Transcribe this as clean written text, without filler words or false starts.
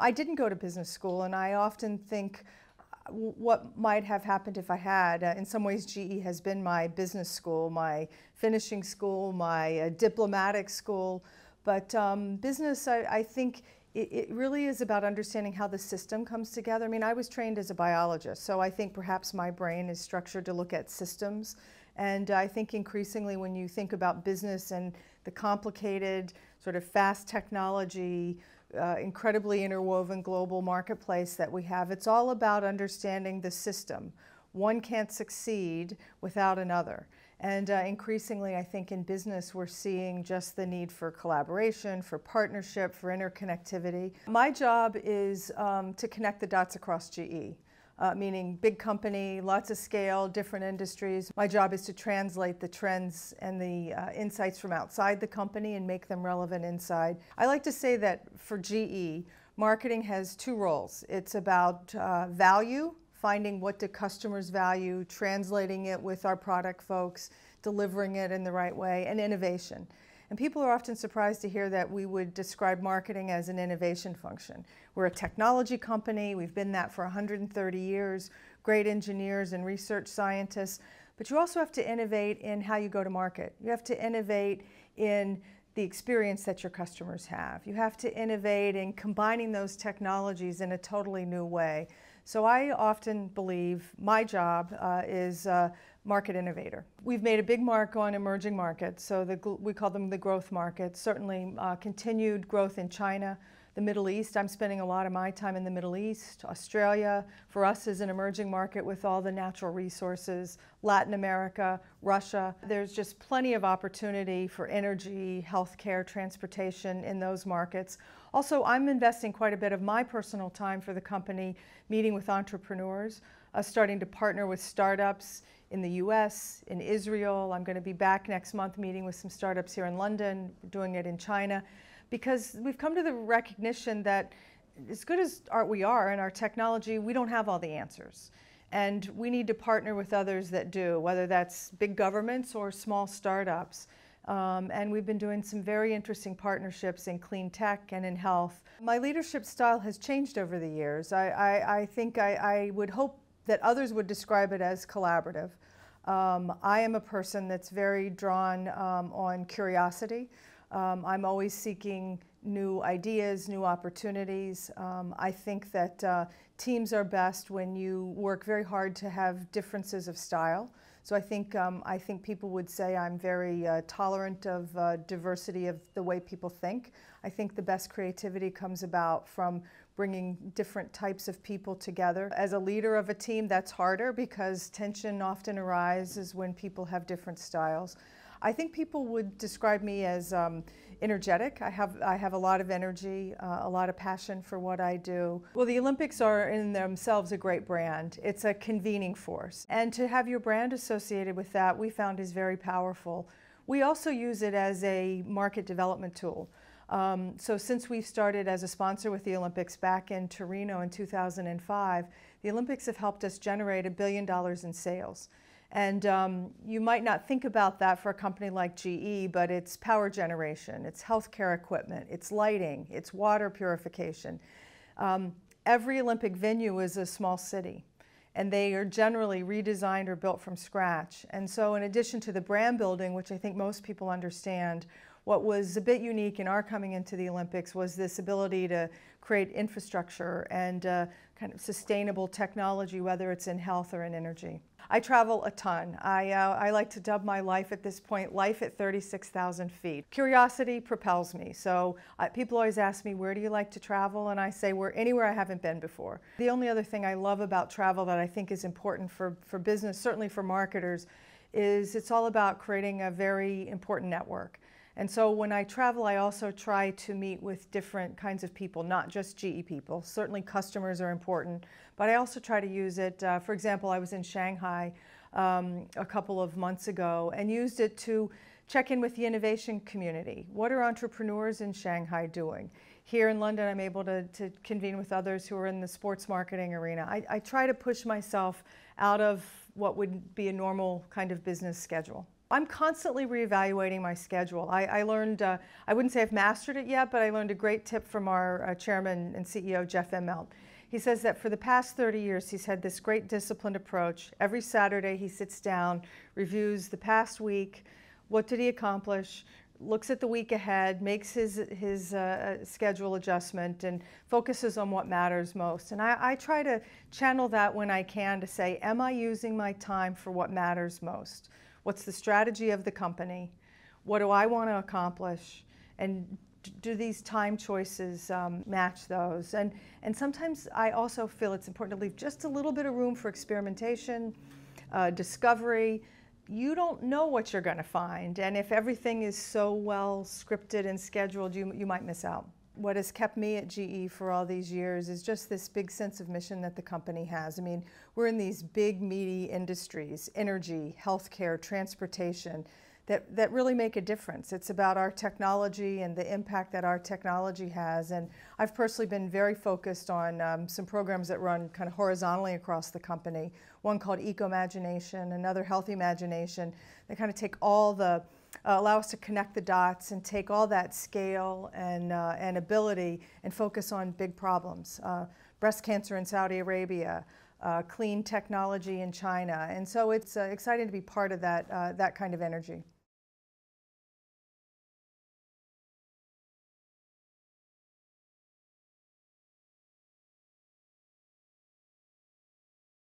I didn't go to business school, and I often think what might have happened if I had. In some ways, GE has been my business school, my finishing school, my diplomatic school. But business, I think it really is about understanding how the system comes together. I mean, I was trained as a biologist, so I think perhaps my brain is structured to look at systems. And I think increasingly when you think about business and the complicated, sort of fast technology, incredibly interwoven global marketplace that we have, it's all about understanding the system. One can't succeed without another. And increasingly, I think in business, we're seeing just the need for collaboration, for partnership, for interconnectivity. My job is to connect the dots across GE. Meaning big company, lots of scale, different industries. My job is to translate the trends and the insights from outside the company and make them relevant inside. I like to say that for GE, marketing has two roles. It's about value, finding what do customers value, translating it with our product folks, delivering it in the right way, and innovation. And people are often surprised to hear that we would describe marketing as an innovation function. We're a technology company. We've been that for 130 years, great engineers and research scientists. But you also have to innovate in how you go to market. You have to innovate in the experience that your customers have. You have to innovate in combining those technologies in a totally new way. So I often believe my job is market innovator. We've made a big mark on emerging markets, so we call them the growth markets. Certainly continued growth in China, the Middle East. I'm spending a lot of my time in the Middle East. Australia, for us, is an emerging market with all the natural resources. Latin America, Russia. There's just plenty of opportunity for energy, healthcare, transportation in those markets. Also, I'm investing quite a bit of my personal time for the company, meeting with entrepreneurs, starting to partner with startups in the US, in Israel. I'm going to be back next month meeting with some startups here in London, doing it in China, because we've come to the recognition that as good as we are in our technology, we don't have all the answers. And we need to partner with others that do, whether that's big governments or small startups. And we've been doing some very interesting partnerships in clean tech and in health. My leadership style has changed over the years. I think I would hope that others would describe it as collaborative. I am a person that's very drawn on curiosity. I'm always seeking new ideas, new opportunities. I think that teams are best when you work very hard to have differences of style. So I think people would say I'm very tolerant of diversity of the way people think. I think the best creativity comes about from bringing different types of people together. As a leader of a team, that's harder because tension often arises when people have different styles. I think people would describe me as energetic. I have a lot of energy, a lot of passion for what I do. Well, the Olympics are in themselves a great brand. It's a convening force. And to have your brand associated with that, we found is very powerful. We also use it as a market development tool. So since we've started as a sponsor with the Olympics back in Torino in 2005, the Olympics have helped us generate $1 billion in sales. And you might not think about that for a company like GE, but it's power generation, it's healthcare equipment, it's lighting, it's water purification. Every Olympic venue is a small city, and they are generally redesigned or built from scratch. And so in addition to the brand building, which I think most people understand, what was a bit unique in our coming into the Olympics was this ability to create infrastructure and kind of sustainable technology, whether it's in health or in energy. I travel a ton. I like to dub my life at this point, life at 36,000 feet. Curiosity propels me. So people always ask me, where do you like to travel? And I say, anywhere I haven't been before. The only other thing I love about travel that I think is important for business, certainly for marketers, is it's all about creating a very important network. And so when I travel, I also try to meet with different kinds of people, not just GE people. Certainly customers are important, but I also try to use it. For example, I was in Shanghai a couple of months ago and used it to check in with the innovation community. What are entrepreneurs in Shanghai doing? Here in London, I'm able to convene with others who are in the sports marketing arena. I try to push myself out of what would be a normal kind of business schedule. I'm constantly reevaluating my schedule. I learned, I wouldn't say I've mastered it yet, but I learned a great tip from our chairman and CEO, Jeff Immelt. He says that for the past 30 years, he's had this great disciplined approach. Every Saturday, he sits down, reviews the past week, what did he accomplish, looks at the week ahead, makes his schedule adjustment, and focuses on what matters most. And I try to channel that when I can to say, am I using my time for what matters most? What's the strategy of the company? What do I want to accomplish? And do these time choices match those? And sometimes I also feel it's important to leave just a little bit of room for experimentation, discovery. You don't know what you're going to find, and if everything is so well scripted and scheduled, you might miss out. What has kept me at GE for all these years is just this big sense of mission that the company has. I mean, we're in these big, meaty industries, energy, healthcare, transportation, that really make a difference. It's about our technology and the impact that our technology has. And I've personally been very focused on some programs that run kind of horizontally across the company. One called Eco-Imagination, another Healthy Imagination. They kind of take all the, allow us to connect the dots and take all that scale and ability and focus on big problems. Breast cancer in Saudi Arabia, clean technology in China. And so it's exciting to be part of that, that kind of energy.